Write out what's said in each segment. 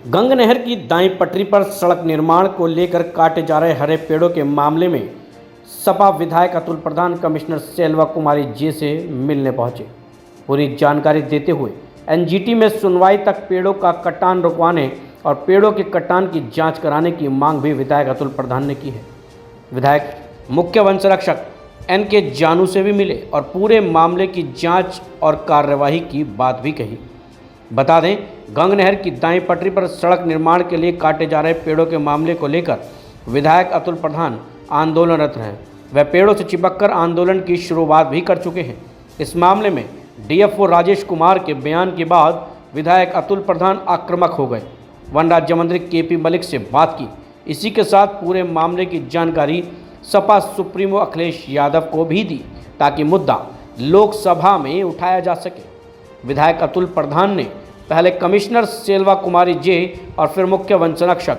गंग नहर की दाईं पटरी पर सड़क निर्माण को लेकर काटे जा रहे हरे पेड़ों के मामले में सपा विधायक अतुल प्रधान कमिश्नर सेल्वा कुमारी जे से मिलने पहुंचे। पूरी जानकारी देते हुए एनजीटी में सुनवाई तक पेड़ों का कटान रुकवाने और पेड़ों के कटान की जांच कराने की मांग भी विधायक अतुल प्रधान ने की है। विधायक मुख्य वन संरक्षक एन.के. जानू से भी मिले और पूरे मामले की जांच और कार्यवाही की बात भी कही। बता दें, गंग नहर की दाईं पटरी पर सड़क निर्माण के लिए काटे जा रहे पेड़ों के मामले को लेकर विधायक अतुल प्रधान आंदोलनरत हैं। वह पेड़ों से चिपककर आंदोलन की शुरुआत भी कर चुके हैं। इस मामले में डीएफओ राजेश कुमार के बयान के बाद विधायक अतुल प्रधान आक्रामक हो गए। वन राज्य मंत्री के.पी. मलिक से बात की। इसी के साथ पूरे मामले की जानकारी सपा सुप्रीमो अखिलेश यादव को भी दी ताकि मुद्दा लोकसभा में उठाया जा सके। विधायक अतुल प्रधान ने पहले कमिश्नर सेल्वा कुमारी जे और फिर मुख्य वन संरक्षक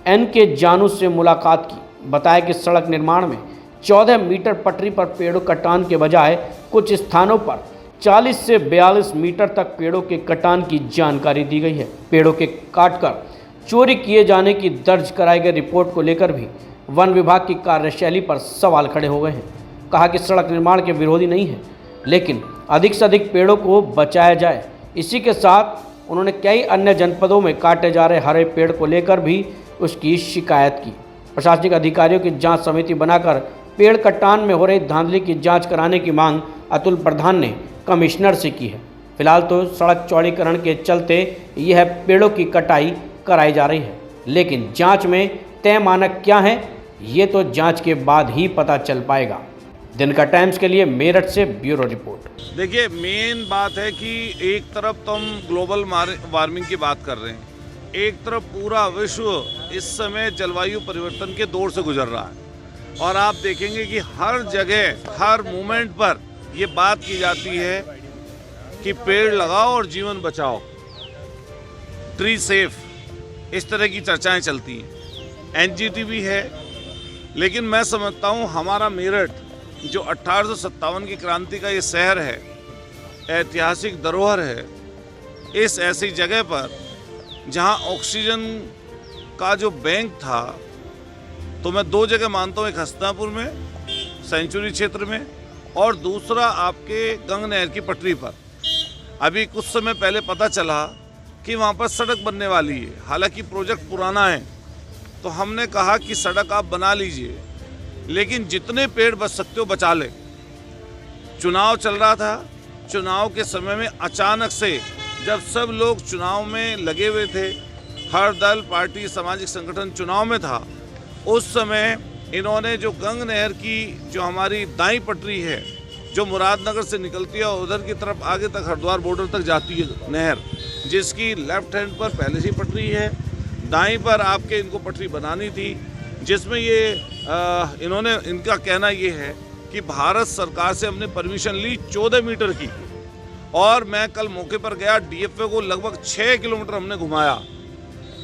एन.के. जानू से मुलाकात की। बताया कि सड़क निर्माण में 14 मीटर पटरी पर पेड़ों कटान के बजाय कुछ स्थानों पर 40 से 42 मीटर तक पेड़ों के कटान की जानकारी दी गई है। पेड़ों के काटकर चोरी किए जाने की दर्ज कराई गई रिपोर्ट को लेकर भी वन विभाग की कार्यशैली पर सवाल खड़े हो गए हैं। कहा कि सड़क निर्माण के विरोधी नहीं है, लेकिन अधिक से अधिक पेड़ों को बचाया जाए। इसी के साथ उन्होंने कई अन्य जनपदों में काटे जा रहे हरे पेड़ को लेकर भी उसकी शिकायत की। प्रशासनिक अधिकारियों की जांच समिति बनाकर पेड़ कटान में हो रही धांधली की जांच कराने की मांग अतुल प्रधान ने कमिश्नर से की है। फिलहाल तो सड़क चौड़ीकरण के चलते यह पेड़ों की कटाई कराई जा रही है, लेकिन जांच में तय मानक क्या है ये तो जांच के बाद ही पता चल पाएगा। दिनकर टाइम्स के लिए मेरठ से ब्यूरो रिपोर्ट। देखिए, मेन बात है कि एक तरफ तो हम ग्लोबल वार्मिंग की बात कर रहे हैं, एक तरफ पूरा विश्व इस समय जलवायु परिवर्तन के दौर से गुजर रहा है और आप देखेंगे कि हर जगह हर मोमेंट पर ये बात की जाती है कि पेड़ लगाओ और जीवन बचाओ, ट्री सेफ, इस तरह की चर्चाएं चलती हैं। एनजीटी भी है, लेकिन मैं समझता हूँ हमारा मेरठ जो 1857 की क्रांति का ये शहर है, ऐतिहासिक धरोहर है, इस ऐसी जगह पर जहाँ ऑक्सीजन का जो बैंक था, तो मैं दो जगह मानता हूँ, एक हस्तिनापुर में सेंचुरी क्षेत्र में और दूसरा आपके गंग नहर की पटरी पर। अभी कुछ समय पहले पता चला कि वहाँ पर सड़क बनने वाली है। हालांकि प्रोजेक्ट पुराना है, तो हमने कहा कि सड़क आप बना लीजिए, लेकिन जितने पेड़ बच सकते हो बचा ले। चुनाव चल रहा था, चुनाव के समय में अचानक से जब सब लोग चुनाव में लगे हुए थे, हर दल पार्टी सामाजिक संगठन चुनाव में था, उस समय इन्होंने जो गंग नहर की जो हमारी दाईं पटरी है जो मुरादनगर से निकलती है और उधर की तरफ आगे तक हरिद्वार बॉर्डर तक जाती है नहर, जिसकी लेफ्ट हैंड पर पहले से पटरी है, दाईं पर आपके इनको पटरी बनानी थी, जिसमें ये इन्होंने इनका कहना ये है कि भारत सरकार से हमने परमिशन ली 14 मीटर की और मैं कल मौके पर गया, डीएफओ को लगभग 6 किलोमीटर हमने घुमाया।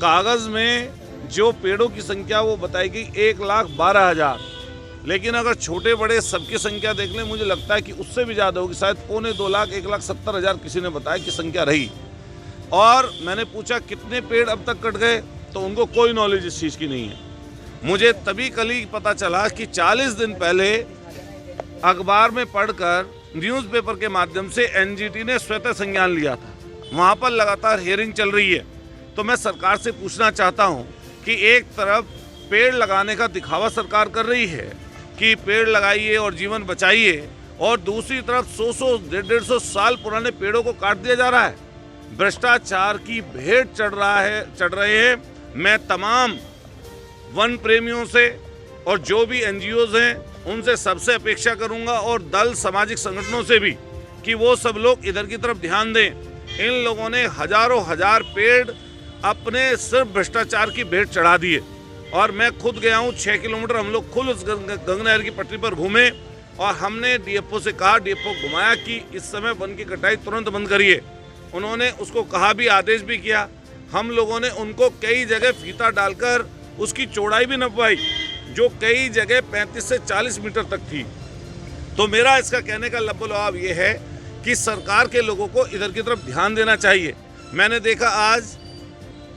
कागज़ में जो पेड़ों की संख्या वो बताई गई 1,12,000, लेकिन अगर छोटे बड़े सबकी संख्या देख लें, मुझे लगता है कि उससे भी ज़्यादा होगी, शायद 2.25 लाख 1,70,000 किसी ने बताया कि संख्या रही। और मैंने पूछा कितने पेड़ अब तक कट गए, तो उनको कोई नॉलेज इस चीज़ की नहीं है। मुझे तभी कल ही पता चला कि 40 दिन पहले अखबार में पढ़कर न्यूज़पेपर के माध्यम से एनजीटी ने स्वतः संज्ञान लिया था। वहाँ पर लगातार हियरिंग चल रही है। तो मैं सरकार से पूछना चाहता हूँ कि एक तरफ पेड़ लगाने का दिखावा सरकार कर रही है कि पेड़ लगाइए और जीवन बचाइए, और दूसरी तरफ 100-150 साल पुराने पेड़ों को काट दिया जा रहा है। भ्रष्टाचार की भेंट चढ़ रहे हैं। मैं तमाम वन प्रेमियों से और जो भी एनजीओज हैं उनसे सबसे अपेक्षा करूंगा, और दल सामाजिक संगठनों से भी, कि वो सब लोग इधर की तरफ ध्यान दें। इन लोगों ने हजारों हजार पेड़ अपने सिर्फ भ्रष्टाचार की भेंट चढ़ा दिए। और मैं खुद गया हूँ 6 किलोमीटर, हम लोग खुद उस गंग नहर की पटरी पर घूमे और हमने डीएफओ से कहा, डीएफओ घुमाया कि इस समय वन की कटाई तुरंत बंद करिए। उन्होंने उसको कहा भी, आदेश भी किया। हम लोगों ने उनको कई जगह फीता डालकर उसकी चौड़ाई भी नपवाई, जो कई जगह 35 से 40 मीटर तक थी। तो मेरा इसका कहने का लबोलवाब ये है कि सरकार के लोगों को इधर की तरफ ध्यान देना चाहिए। मैंने देखा आज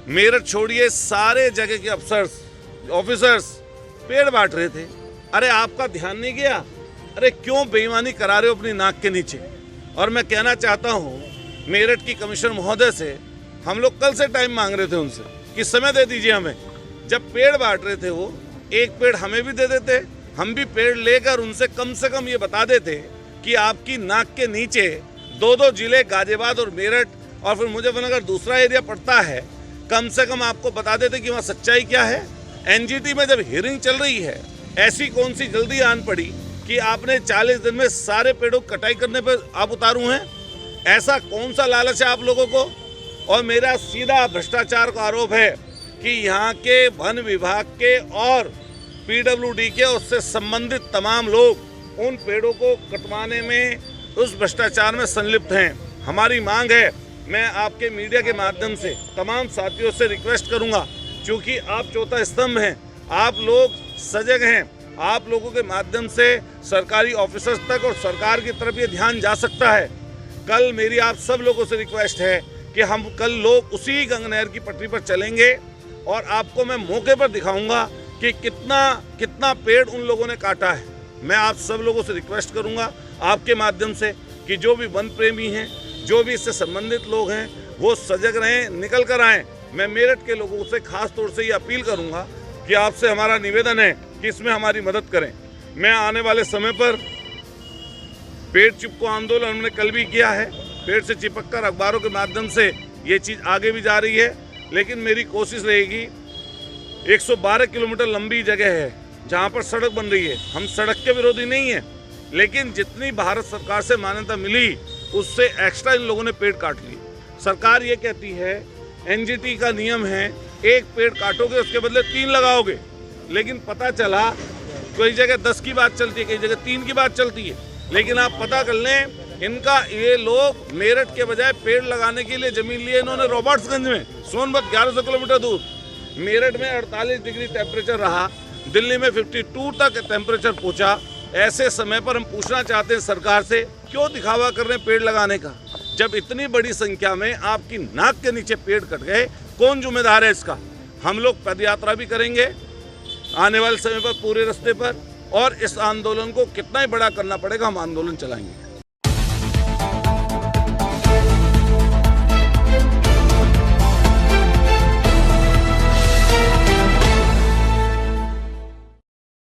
मेरठ छोड़िए सारे जगह के अफसर्स ऑफिसर्स पेड़ बांट रहे थे। अरे आपका ध्यान नहीं गया? अरे क्यों बेईमानी करा रहे हो अपनी नाक के नीचे? और मैं कहना चाहता हूँ मेरठ की कमिश्नर महोदय से, हम लोग कल से टाइम मांग रहे थे उनसे कि समय दे दीजिए हमें। जब पेड़ बांट रहे थे वो, एक पेड़ हमें भी दे देते, हम भी पेड़ लेकर उनसे कम ये बता देते कि आपकी नाक के नीचे 2 जिले गाजियाबाद और मेरठ और फिर मुजफ्फरनगर दूसरा एरिया पड़ता है, कम से कम आपको बता देते कि वहाँ सच्चाई क्या है। एनजीटी में जब हियरिंग चल रही है, ऐसी कौन सी जल्दी आन पड़ी कि आपने 40 दिन में सारे पेड़ों की कटाई करने पर आप उतारू हैं? ऐसा कौन सा लालच है आप लोगों को? और मेरा सीधा भ्रष्टाचार का आरोप है कि यहाँ के वन विभाग के और पीडब्ल्यूडी के उससे संबंधित तमाम लोग उन पेड़ों को कटवाने में, उस भ्रष्टाचार में संलिप्त हैं। हमारी मांग है, मैं आपके मीडिया के माध्यम से तमाम साथियों से रिक्वेस्ट करूंगा, क्योंकि आप चौथा स्तंभ हैं, आप लोग सजग हैं, आप लोगों के माध्यम से सरकारी ऑफिसर्स तक और सरकार की तरफ ये ध्यान जा सकता है। कल मेरी आप सब लोगों से रिक्वेस्ट है कि हम कल लोग उसी गंगनहर की पटरी पर चलेंगे और आपको मैं मौके पर दिखाऊंगा कि कितना पेड़ उन लोगों ने काटा है। मैं आप सब लोगों से रिक्वेस्ट करूंगा आपके माध्यम से कि जो भी वन प्रेमी हैं, जो भी इससे संबंधित लोग हैं, वो सजग रहें, निकल कर आएँ। मैं मेरठ के लोगों से खास तौर से ये अपील करूंगा कि आपसे हमारा निवेदन है कि इसमें हमारी मदद करें। मैं आने वाले समय पर पेड़ चिपको आंदोलन हमने कल भी किया है, पेड़ से चिपक कर अखबारों के माध्यम से ये चीज़ आगे भी जा रही है, लेकिन मेरी कोशिश रहेगी। 112 किलोमीटर लंबी जगह है जहाँ पर सड़क बन रही है, हम सड़क के विरोधी नहीं हैं, लेकिन जितनी भारत सरकार से मान्यता मिली उससे एक्स्ट्रा इन लोगों ने पेड़ काट लिए। सरकार ये कहती है, एनजीटी का नियम है, एक पेड़ काटोगे उसके बदले 3 लगाओगे, लेकिन पता चला कोई जगह 10 की बात चलती है, कई जगह 3 की बात चलती है। लेकिन आप पता कर लें, इनका ये लोग मेरठ के बजाय पेड़ लगाने के लिए जमीन लिए इन्होंने रॉबर्ट्सगंज में, सोनभद्र 1100 किलोमीटर दूर। मेरठ में 48 डिग्री टेम्परेचर रहा, दिल्ली में 52 तक टेम्परेचर पहुंचा। ऐसे समय पर हम पूछना चाहते हैं सरकार से, क्यों दिखावा कर रहे हैं पेड़ लगाने का? जब इतनी बड़ी संख्या में आपकी नाक के नीचे पेड़ कट गए, कौन जिम्मेदार है इसका? हम लोग पदयात्रा भी करेंगे आने वाले समय पर पूरे रास्ते पर, और इस आंदोलन को कितना ही बड़ा करना पड़ेगा, हम आंदोलन चलाएंगे।